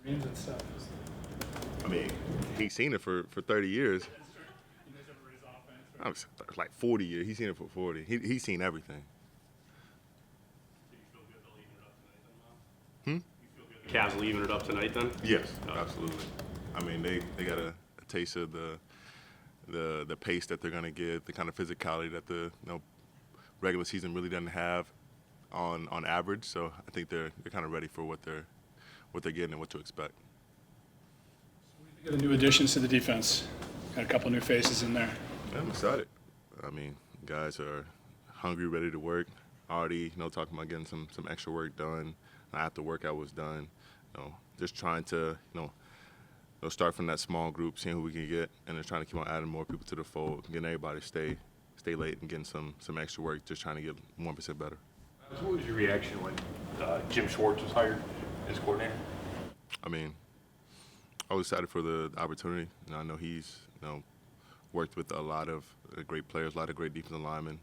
Dreams and stuff. I mean, he's seen it for 30 years. You guys everybody's offense, I was like 40 years. He's seen it for 40. He's seen everything. Do you feel good they'll even it up tonight then, Miles? Hmm? You feel good the Cavs will even it up tonight then? Yes, absolutely. I mean, they got a taste of the pace that they're gonna get, the kind of physicality that the regular season really doesn't have on average. So I think they're kind of ready for what they're getting and what to expect. What do you think of the new additions to the defense? Got a couple new faces in there. I'm excited. I mean, guys are hungry, ready to work. Already, talking about getting some extra work done after workout was done. Just trying to, start from that small group, seeing who we can get, and then trying to keep on adding more people to the fold, getting everybody to stay late and getting some extra work, just trying to get 1% better. So what was your reaction when Jim Schwartz was hired as coordinator? I mean, I was excited for the opportunity. I know he's worked with a lot of great players, a lot of great defensive linemen,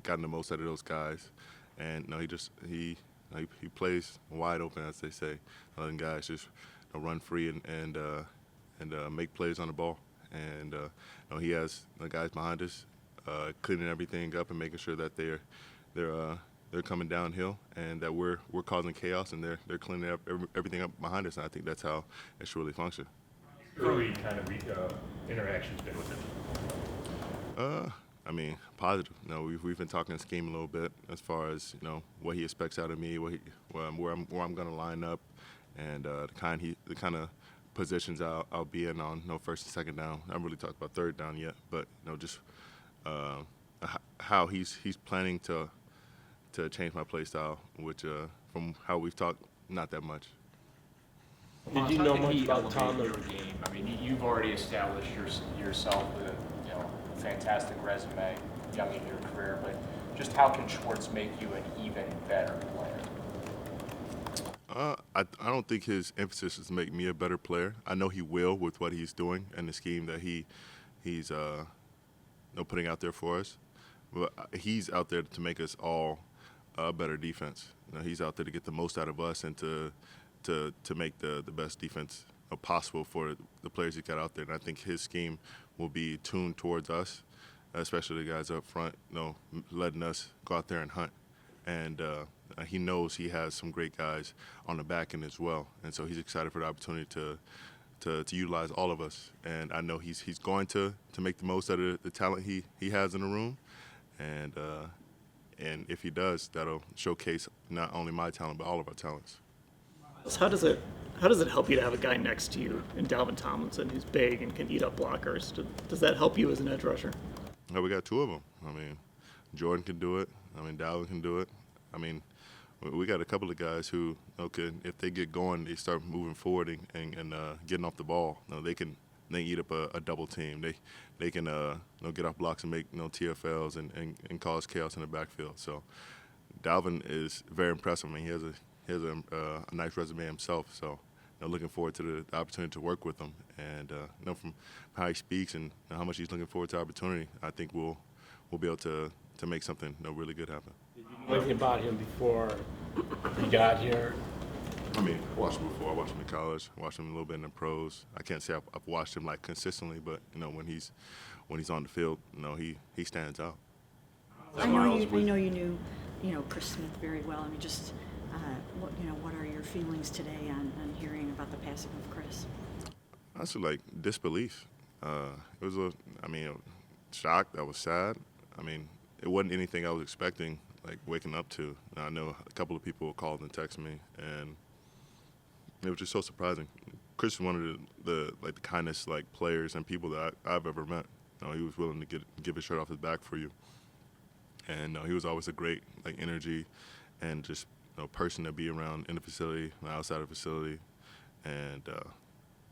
gotten the most out of those guys, and he plays wide open, as they say. Letting guys just run free and make plays on the ball. And he has the guys behind us cleaning everything up and making sure that they're coming downhill and that we're causing chaos and they're cleaning up everything up behind us. And I think that's how it should really function. Early kind of interactions been with him? I mean, positive. We've been talking scheme a little bit as far as what he expects out of me, where I'm going to line up, and the kind of positions I'll be in on first and second down. I haven't really talked about third down yet, but just how he's planning to change my play style, which from how we've talked, not that much. Did you know much about Tom? Your game. I mean, you've already established yourself with a fantastic resume, young in your career. But just how can Schwartz make you an even better player? I don't think his emphasis is to make me a better player. I know he will with what he's doing and the scheme that he's putting out there for us. But he's out there to make us all a better defense. He's out there to get the most out of us and to make the best defense possible for the players he got out there. And I think his scheme will be tuned towards us, especially the guys up front, letting us go out there and hunt. And he knows he has some great guys on the back end as well. And so he's excited for the opportunity to utilize all of us. And I know he's going to make the most out of the talent he has in the room. And if he does, that'll showcase not only my talent, but all of our talents. How does it help you to have a guy next to you in Dalvin Tomlinson who's big and can eat up blockers? Does that help you as an edge rusher? Yeah, we got two of them. I mean, Jordan can do it. I mean, Dalvin can do it. I mean, we got a couple of guys who, if they get going, they start moving forward and getting off the ball. They can eat up a double team. They can get off blocks and make TFLs and cause chaos in the backfield. So Dalvin is very impressive. I mean, he has a nice resume himself. So looking forward to the opportunity to work with him. And from how he speaks and how much he's looking forward to the opportunity, I think we'll be able to make something really good happen. Did you know anything about him before he got here? I mean, I watched him before. I watched him in college. I watched him a little bit in the pros. I can't say I've watched him like consistently, but when he's on the field, he stands out. I know you knew Chris Smith very well. I mean, just what are your feelings today on hearing about the passing of Chris? I was like disbelief. It was shocked. I was sad. I mean, it wasn't anything I was expecting, like waking up to. I know a couple of people called and texted me, and it was just so surprising. Chris is one of the kindest players and people that I've ever met. He was willing to give his shirt off his back for you, and he was always a great energy and just person to be around in the facility, outside of the facility, and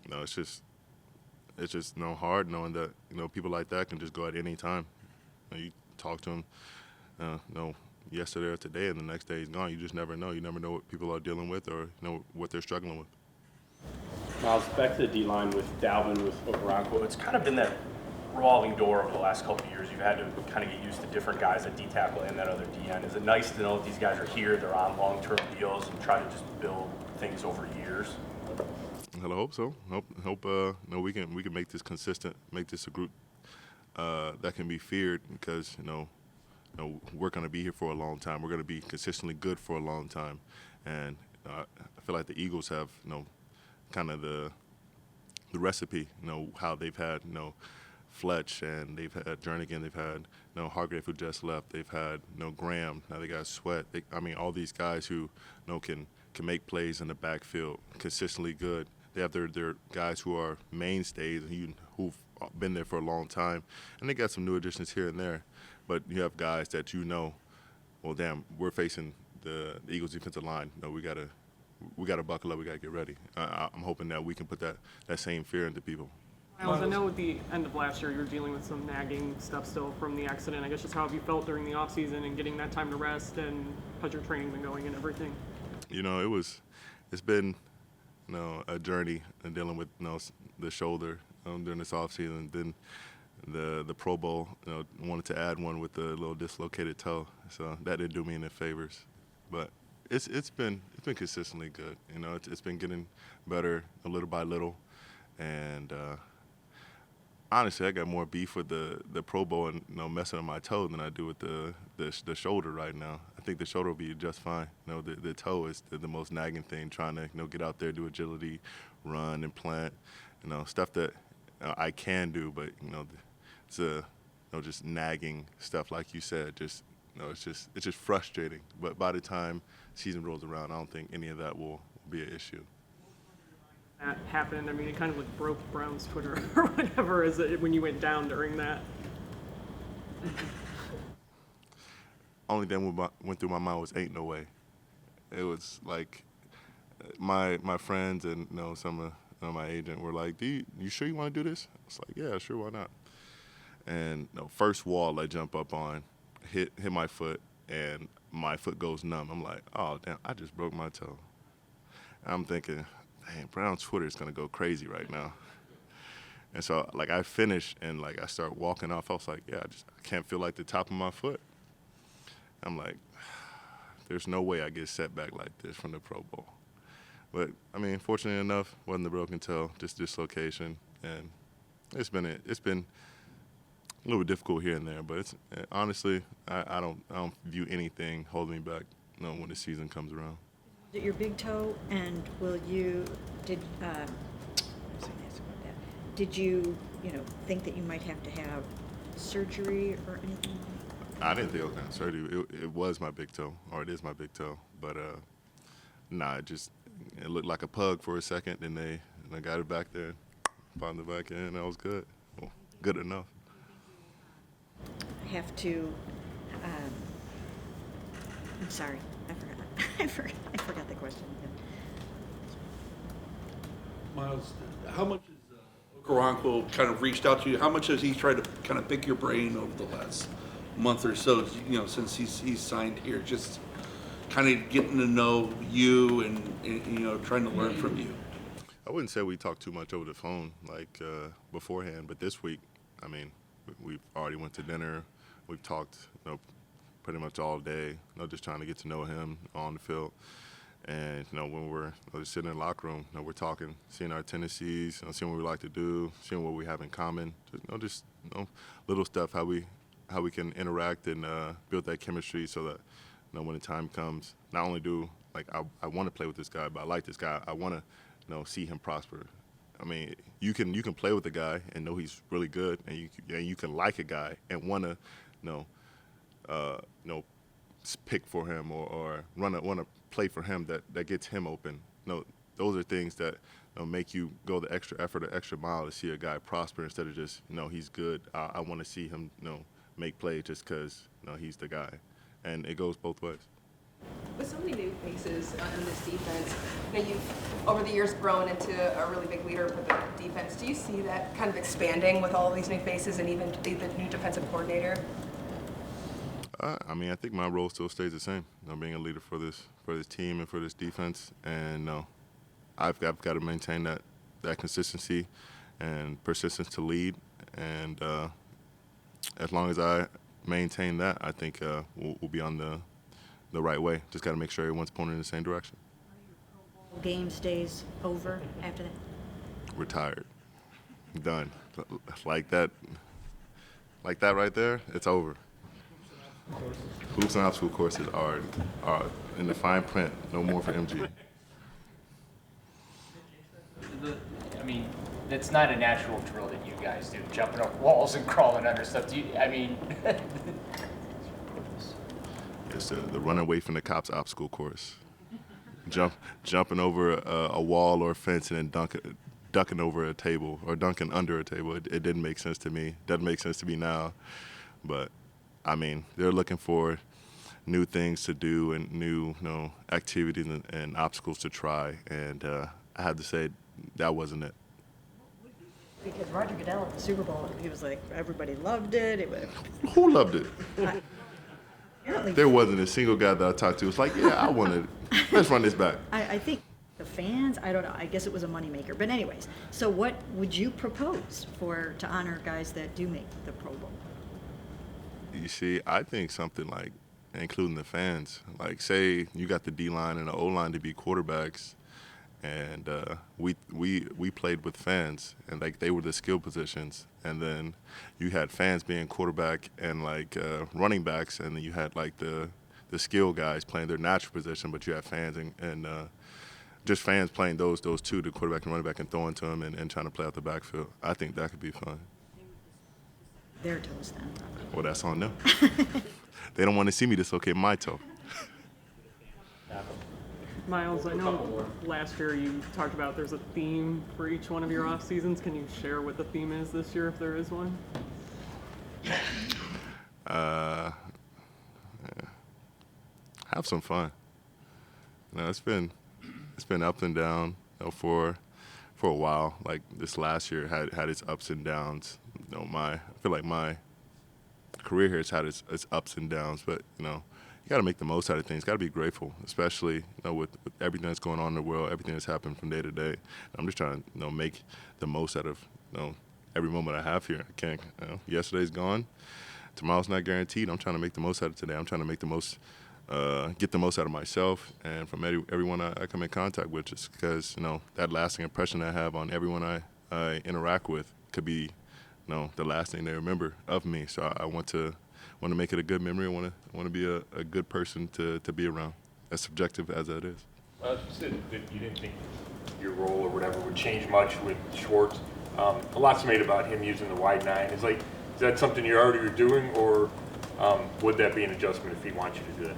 it's just hard knowing that people like that can just go at any time. You talk to him, yesterday or today, and the next day he's gone. You just never know. You never know what people are dealing with or what they're struggling with. Miles, back to the D-line with Dalvin, with Okoronkwo. It's kind of been that revolving door over the last couple of years. You've had to kind of get used to different guys at D-tackle and that other D-end. Is it nice to know that these guys are here, they're on long-term deals, and try to just build things over years? Well, I hope so. Hope we can make this consistent, make this a group that can be feared, because we're going to be here for a long time. We're going to be consistently good for a long time, and I feel like the Eagles have kind of the recipe. How they've had Fletch, and they've had Jernigan, they've had Hargrave, who just left. They've had Graham. Now they got Sweat. All these guys who can make plays in the backfield, consistently good. They have their guys who are mainstays and who've been there for a long time, and they got some new additions here and there. But you have guys that well, damn, we're facing the Eagles' defensive line. We gotta buckle up. We gotta get ready. I'm hoping that we can put that same fear into people. Myles, I know at the end of last year you were dealing with some nagging stuff still from the accident. I guess just how have you felt during the offseason and getting that time to rest, and how's your training been going and everything? It's been a journey in dealing with the shoulder during this offseason. Then the Pro Bowl, wanted to add one with the little dislocated toe, so that didn't do me any favors. But it's been consistently good. It's been getting better little by little, and honestly, I got more beef with the Pro Bowl and messing on my toe than I do with the shoulder right now. I think the shoulder will be just fine. The toe is the most nagging thing. Trying to get out there, do agility, run, and plant. Stuff that I can do, but it's just nagging stuff like you said. It's just frustrating. But by the time season rolls around, I don't think any of that will be an issue. That happened. I mean, it kind of like broke Brown's Twitter or whatever, is it when you went down during that? Only thing went through my mind was ain't no way. It was like my friends and some of my agent were like, you sure you want to do this? I was like, yeah, sure, why not? And first wall I jump up on, hit my foot, and my foot goes numb. I'm like, oh damn, I just broke my toe. I'm thinking, dang, Brown's Twitter is gonna go crazy right now. And so I finished and I start walking off. I was like, yeah, I can't feel the top of my foot. I'm like, there's no way I get set back like this from the Pro Bowl. But I mean, fortunately enough, wasn't a broken toe, just dislocation, and it's been a little bit difficult here and there. But honestly, I don't view anything holding me back when the season comes around. Your big toe, and did you think that you might have to have surgery or anything? I didn't think I was going to have surgery. It was my big toe, or it is my big toe. But it looked like a pug for a second, and I got it back there, found it back in, and that was good. Well, good enough. I have to. I'm sorry, I forgot. I forgot the question. Myles, how much has Okoronkwo kind of reached out to you? How much has he tried to kind of pick your brain over the last month or so, since he's signed here? Just kind of getting to know you and trying to learn from you. I wouldn't say we talked too much over the phone beforehand, but this week, I mean, we've already went to dinner. We've talked, pretty much all day. Just trying to get to know him on the field. And when we're just sitting in the locker room, we're talking, seeing our tendencies, seeing what we like to do, seeing what we have in common. Just little stuff, how we can interact and build that chemistry, so that when the time comes, not only do I want to play with this guy, but I like this guy. I want to see him prosper. I mean, you can play with a guy and know he's really good, and you can like a guy and want to pick for him or want to play for him that gets him open. Those are things that make you go the extra effort, the extra mile to see a guy prosper, instead of just he's good. I want to see him make plays just because he's the guy, and it goes both ways. With so many new faces on this defense, you've over the years grown into a really big leader for the defense. Do you see that kind of expanding with all of these new faces and even the new defensive coordinator? I mean, I think my role still stays the same. Being a leader for this team and for this defense, and I've got to maintain that consistency and persistence to lead. And as long as I maintain that, I think we'll be on the right way. Just got to make sure everyone's pointing in the same direction. Games days over after that? Retired, done. Like that right there. It's over. Hoops and obstacle courses are in the fine print. No more for MG. I mean, it's not a natural drill that you guys do, jumping up walls and crawling under stuff. I mean, It's the run away from the cops obstacle course. Jumping over a wall or a fence and then ducking over a table or dunking under a table. It didn't make sense to me. Doesn't make sense to me now. But, I mean, they're looking for new things to do and new activities and obstacles to try. And I have to say, that wasn't it. Because Roger Goodell at the Super Bowl, he was like, everybody loved it. Who loved it? Apparently, There wasn't a single guy that I talked to who was like, yeah, I wanted it. Let's run this back. I think the fans, I don't know, I guess it was a moneymaker. But anyways, so what would you propose to honor guys that do make the Pro Bowl? You see, I think something like including the fans. Like, say you got the D-line and the O-line to be quarterbacks, and we played with fans, and like they were the skill positions, and then you had fans being quarterback and like running backs, and then you had like the skill guys playing their natural position, but you had fans and just fans playing those two, the quarterback and running back, and throwing to them and trying to play out the backfield. I think that could be fun. Their toes then. Well, that's on them. They don't want to see me dislocate my toe. Myles, I know last year you talked about there's a theme for each one of your off seasons. Can you share what the theme is this year, if there is one? Have some fun. It's been up and down for a while. Like this last year had its ups and downs. I feel like my career here has had its ups and downs, but you got to make the most out of things. Got to be grateful, especially with everything that's going on in the world, everything that's happened from day to day. I'm just trying to make the most out of every moment I have here. I can't. Yesterday's gone. Tomorrow's not guaranteed. I'm trying to make the most out of today. I'm trying to make the most, get the most out of myself and from everyone I come in contact with. Just because that lasting impression I have on everyone I interact with could be the last thing they remember of me. So I want to make it a good memory. I want to be a good person to be around, as subjective as that is. You said that you didn't think your role or whatever would change much with Schwartz. A lot's made about him using the wide nine. Is that something you already were doing, or would that be an adjustment if he wants you to do that?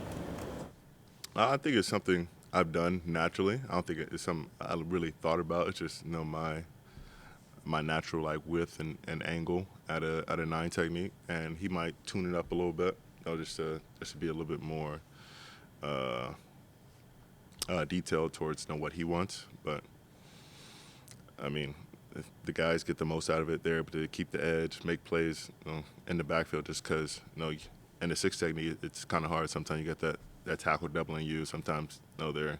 I think it's something I've done naturally. I don't think it's something I really thought about. It's just my natural width and angle at a 9 technique, and he might tune it up a little bit, just to be a little bit more detailed towards what he wants. But I mean, if the guys get the most out of it. They're able to keep the edge, make plays in the backfield. Just because in the 6 technique, it's kind of hard. Sometimes you get that tackle doubling you. Sometimes they're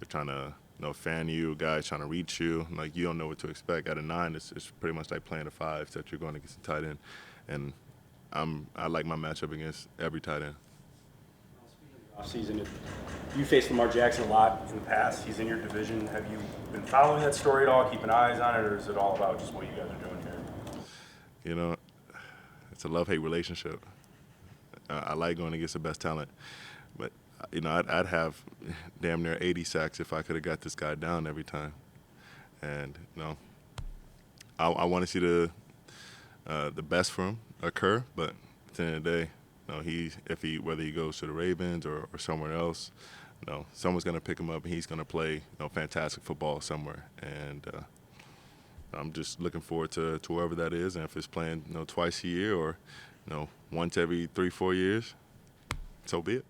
trying to fan you, guys trying to reach you. Like, you don't know what to expect. At a 9, it's pretty much like playing a 5 that you're going against a tight end. And I like my matchup against every tight end. Offseason, you faced Lamar Jackson a lot in the past. He's in your division. Have you been following that story at all, keeping eyes on it, or is it all about just what you guys are doing here? It's a love-hate relationship. I like going against the best talent. But, I'd have damn near 80 sacks if I could have got this guy down every time. And, I want to see the best for him occur. But at the end of the day, whether he goes to the Ravens or somewhere else, someone's going to pick him up and he's going to play fantastic football somewhere. And I'm just looking forward to whoever that is. And if it's playing twice a year or once every 3-4 years, so be it.